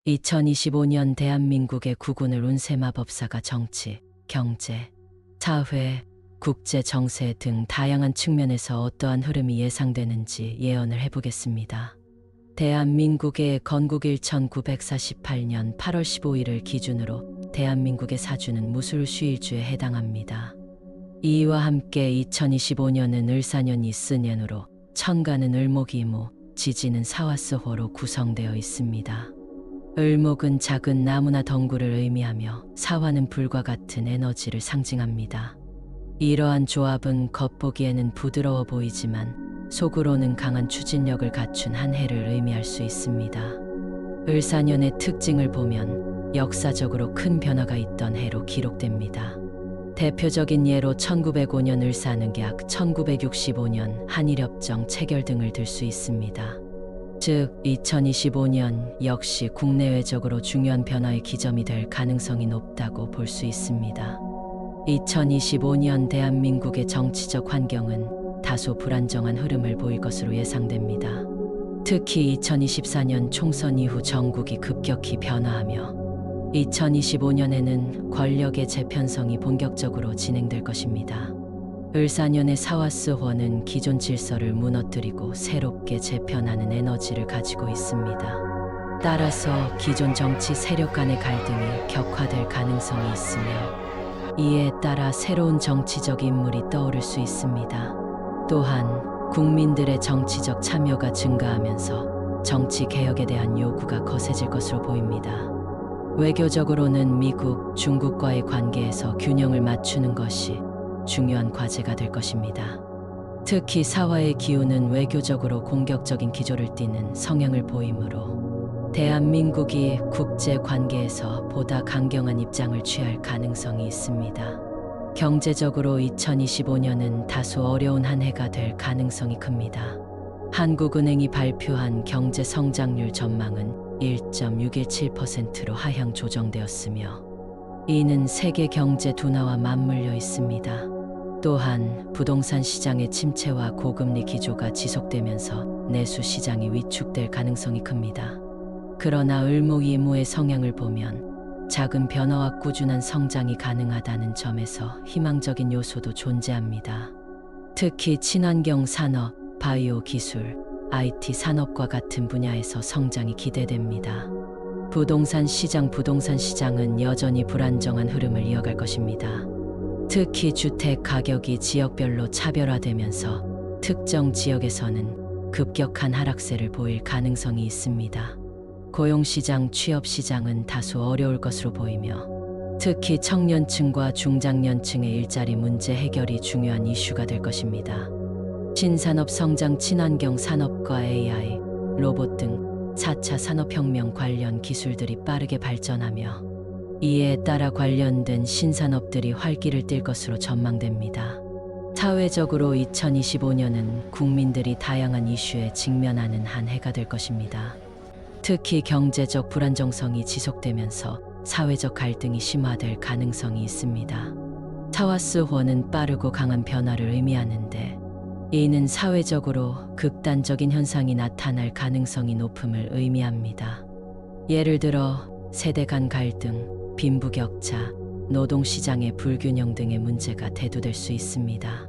2025년 대한민국의 국운을 운세마법사가 정치, 경제, 사회, 국제 정세 등 다양한 측면에서 어떠한 흐름이 예상되는지 예언을 해보겠습니다. 대한민국의 건국일 1948년 8월 15일을 기준으로 대한민국의 사주는 무술슈일주에 해당합니다. 이와 함께 2025년은 을사년이 쓰년으로 천간은 을목이무, 지지는 사화스호로 구성되어 있습니다. 을목은 작은 나무나 덩굴을 의미하며 사화는 불과 같은 에너지를 상징합니다. 이러한 조합은 겉보기에는 부드러워 보이지만 속으로는 강한 추진력을 갖춘 한 해를 의미할 수 있습니다. 을사년의 특징을 보면 역사적으로 큰 변화가 있던 해로 기록됩니다. 대표적인 예로 1905년 을사늑약, 1965년 한일협정 체결 등을 들 수 있습니다. 즉 2025년 역시 국내외적으로 중요한 변화의 기점이 될 가능성이 높다고 볼 수 있습니다. 2025년 대한민국의 정치적 환경은 다소 불안정한 흐름을 보일 것으로 예상됩니다. 특히 2024년 총선 이후 정국이 급격히 변화하며 2025년에는 권력의 재편성이 본격적으로 진행될 것입니다. 을사년의 사화스호는 기존 질서를 무너뜨리고 새롭게 재편하는 에너지를 가지고 있습니다. 따라서 기존 정치 세력 간의 갈등이 격화될 가능성이 있으며 이에 따라 새로운 정치적 인물이 떠오를 수 있습니다. 또한 국민들의 정치적 참여가 증가하면서 정치 개혁에 대한 요구가 거세질 것으로 보입니다. 외교적으로는 미국, 중국과의 관계에서 균형을 맞추는 것이 중요한 과제가 될 것입니다. 특히 사화의 기운은 외교적으로 공격적인 기조를 띠는 성향을 보이므로 대한민국이 국제 관계에서 보다 강경한 입장을 취할 가능성이 있습니다. 경제적으로 2025년은 다소 어려운 한 해가 될 가능성이 큽니다. 한국은행이 발표한 경제 성장률 전망은 1.617%로 하향 조정되었으며 이는 세계 경제 둔화와 맞물려 있습니다. 또한 부동산 시장의 침체와 고금리 기조가 지속되면서 내수 시장이 위축될 가능성이 큽니다. 그러나 을목이무의 성향을 보면 작은 변화와 꾸준한 성장이 가능하다는 점에서 희망적인 요소도 존재합니다. 특히 친환경 산업, 바이오 기술, IT 산업과 같은 분야에서 성장이 기대됩니다. 부동산 시장은 여전히 불안정한 흐름을 이어갈 것입니다. 특히 주택 가격이 지역별로 차별화되면서 특정 지역에서는 급격한 하락세를 보일 가능성이 있습니다. 고용시장, 취업시장은 다소 어려울 것으로 보이며 특히 청년층과 중장년층의 일자리 문제 해결이 중요한 이슈가 될 것입니다. 신산업 성장, 친환경 산업과 AI, 로봇 등 4차 산업혁명 관련 기술들이 빠르게 발전하며 이에 따라 관련된 신산업들이 활기를 띨 것으로 전망됩니다. 사회적으로 2025년은 국민들이 다양한 이슈에 직면하는 한 해가 될 것입니다. 특히 경제적 불안정성이 지속되면서 사회적 갈등이 심화될 가능성이 있습니다. 사화스호는 빠르고 강한 변화를 의미하는데 이는 사회적으로 극단적인 현상이 나타날 가능성이 높음을 의미합니다. 예를 들어 세대 간 갈등, 빈부격차, 노동시장의 불균형 등의 문제가 대두될 수 있습니다.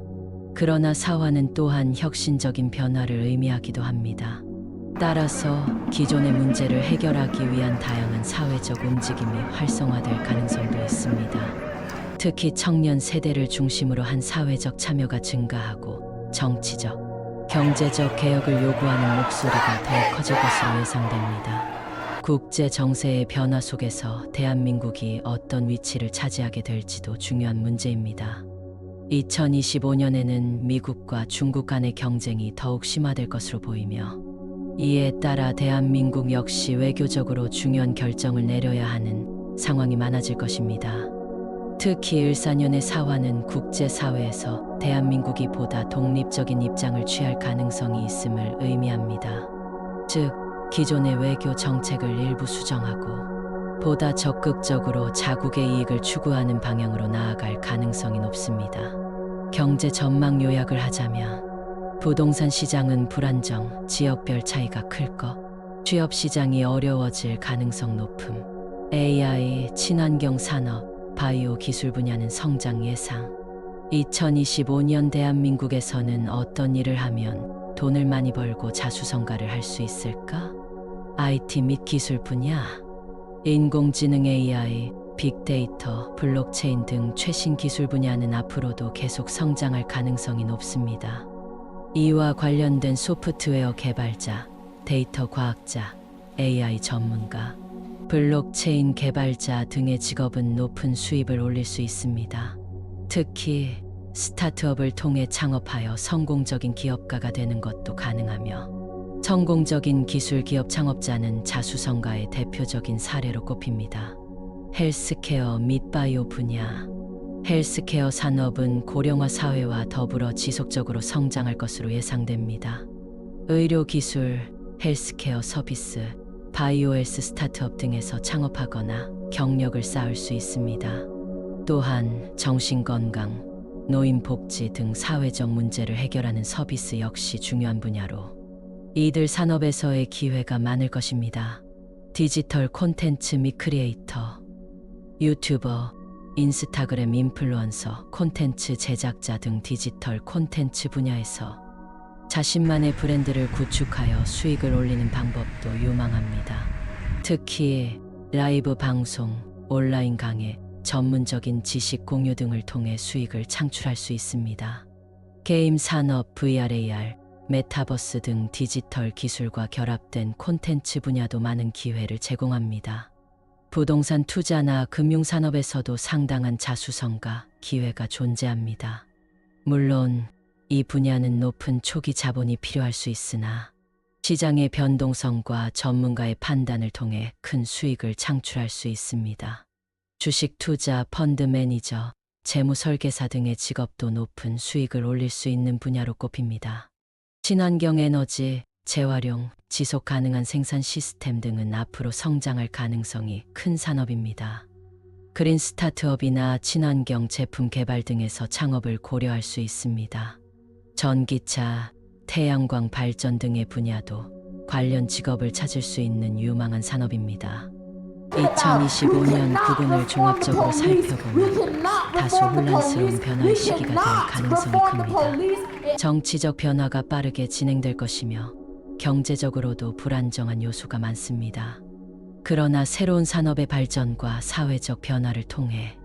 그러나 사화는 또한 혁신적인 변화를 의미하기도 합니다. 따라서 기존의 문제를 해결하기 위한 다양한 사회적 움직임이 활성화될 가능성도 있습니다. 특히 청년 세대를 중심으로 한 사회적 참여가 증가하고 정치적, 경제적 개혁을 요구하는 목소리가 더 커질 것으로 예상됩니다. 국제 정세의 변화 속에서 대한민국이 어떤 위치를 차지하게 될지도 중요한 문제입니다. 2025년에는 미국과 중국 간의 경쟁이 더욱 심화될 것으로 보이며 이에 따라 대한민국 역시 외교적으로 중요한 결정을 내려야 하는 상황이 많아질 것입니다. 특히 을사년의 사화는 국제사회에서 대한민국이 보다 독립적인 입장을 취할 가능성이 있음을 의미합니다. 즉, 기존의 외교 정책을 일부 수정하고 보다 적극적으로 자국의 이익을 추구하는 방향으로 나아갈 가능성이 높습니다. 경제 전망 요약을 하자면 부동산 시장은 불안정, 지역별 차이가 클 것, 취업 시장이 어려워질 가능성 높음. AI, 친환경 산업, 바이오 기술 분야는 성장 예상. 2025년 대한민국에서는 어떤 일을 하면 돈을 많이 벌고 자수성가를 할 수 있을까? IT 및 기술 분야, 인공지능 AI, 빅데이터, 블록체인 등 최신 기술 분야는 앞으로도 계속 성장할 가능성이 높습니다. 이와 관련된 소프트웨어 개발자, 데이터 과학자, AI 전문가, 블록체인 개발자 등의 직업은 높은 수입을 올릴 수 있습니다. 특히 스타트업을 통해 창업하여 성공적인 기업가가 되는 것도 가능하며, 성공적인 기술 기업 창업자는 자수성가의 대표적인 사례로 꼽힙니다. 헬스케어 및 바이오 분야. 헬스케어 산업은 고령화 사회와 더불어 지속적으로 성장할 것으로 예상됩니다. 의료 기술, 헬스케어 서비스, 바이오헬스 스타트업 등에서 창업하거나 경력을 쌓을 수 있습니다. 또한 정신건강, 노인복지 등 사회적 문제를 해결하는 서비스 역시 중요한 분야로 이들 산업에서의 기회가 많을 것입니다. 디지털 콘텐츠 및 크리에이터, 유튜버, 인스타그램 인플루언서, 콘텐츠 제작자 등 디지털 콘텐츠 분야에서 자신만의 브랜드를 구축하여 수익을 올리는 방법도 유망합니다. 특히 라이브 방송, 온라인 강의, 전문적인 지식 공유 등을 통해 수익을 창출할 수 있습니다. 게임 산업, VR, AR, 메타버스 등 디지털 기술과 결합된 콘텐츠 분야도 많은 기회를 제공합니다. 부동산 투자나 금융산업에서도 상당한 자수성가 기회가 존재합니다. 물론 이 분야는 높은 초기 자본이 필요할 수 있으나 시장의 변동성과 전문가의 판단을 통해 큰 수익을 창출할 수 있습니다. 주식 투자, 펀드 매니저, 재무 설계사 등의 직업도 높은 수익을 올릴 수 있는 분야로 꼽힙니다. 친환경 에너지, 재활용, 지속 가능한 생산 시스템 등은 앞으로 성장할 가능성이 큰 산업입니다. 그린 스타트업이나 친환경 제품 개발 등에서 창업을 고려할 수 있습니다. 전기차, 태양광 발전 등의 분야도 관련 직업을 찾을 수 있는 유망한 산업입니다. 2025년 구군을 종합적으로 살펴보면 다소 혼란스러운 변화의 시기가 될 가능성이 큽니다. 정치적 변화가 빠르게 진행될 것이며 경제적으로도 불안정한 요소가 많습니다. 그러나 새로운 산업의 발전과 사회적 변화를 통해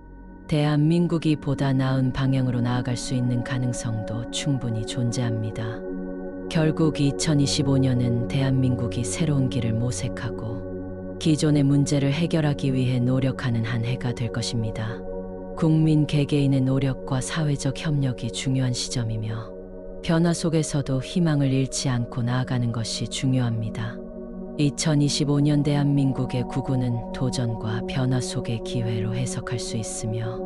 대한민국이 보다 나은 방향으로 나아갈 수 있는 가능성도 충분히 존재합니다. 결국 2025년은 대한민국이 새로운 길을 모색하고 기존의 문제를 해결하기 위해 노력하는 한 해가 될 것입니다. 국민 개개인의 노력과 사회적 협력이 중요한 시점이며 변화 속에서도 희망을 잃지 않고 나아가는 것이 중요합니다. 2025년 대한민국의 구군은 도전과 변화 속의 기회로 해석할 수 있으며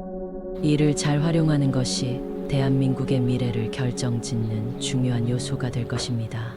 이를 잘 활용하는 것이 대한민국의 미래를 결정짓는 중요한 요소가 될 것입니다.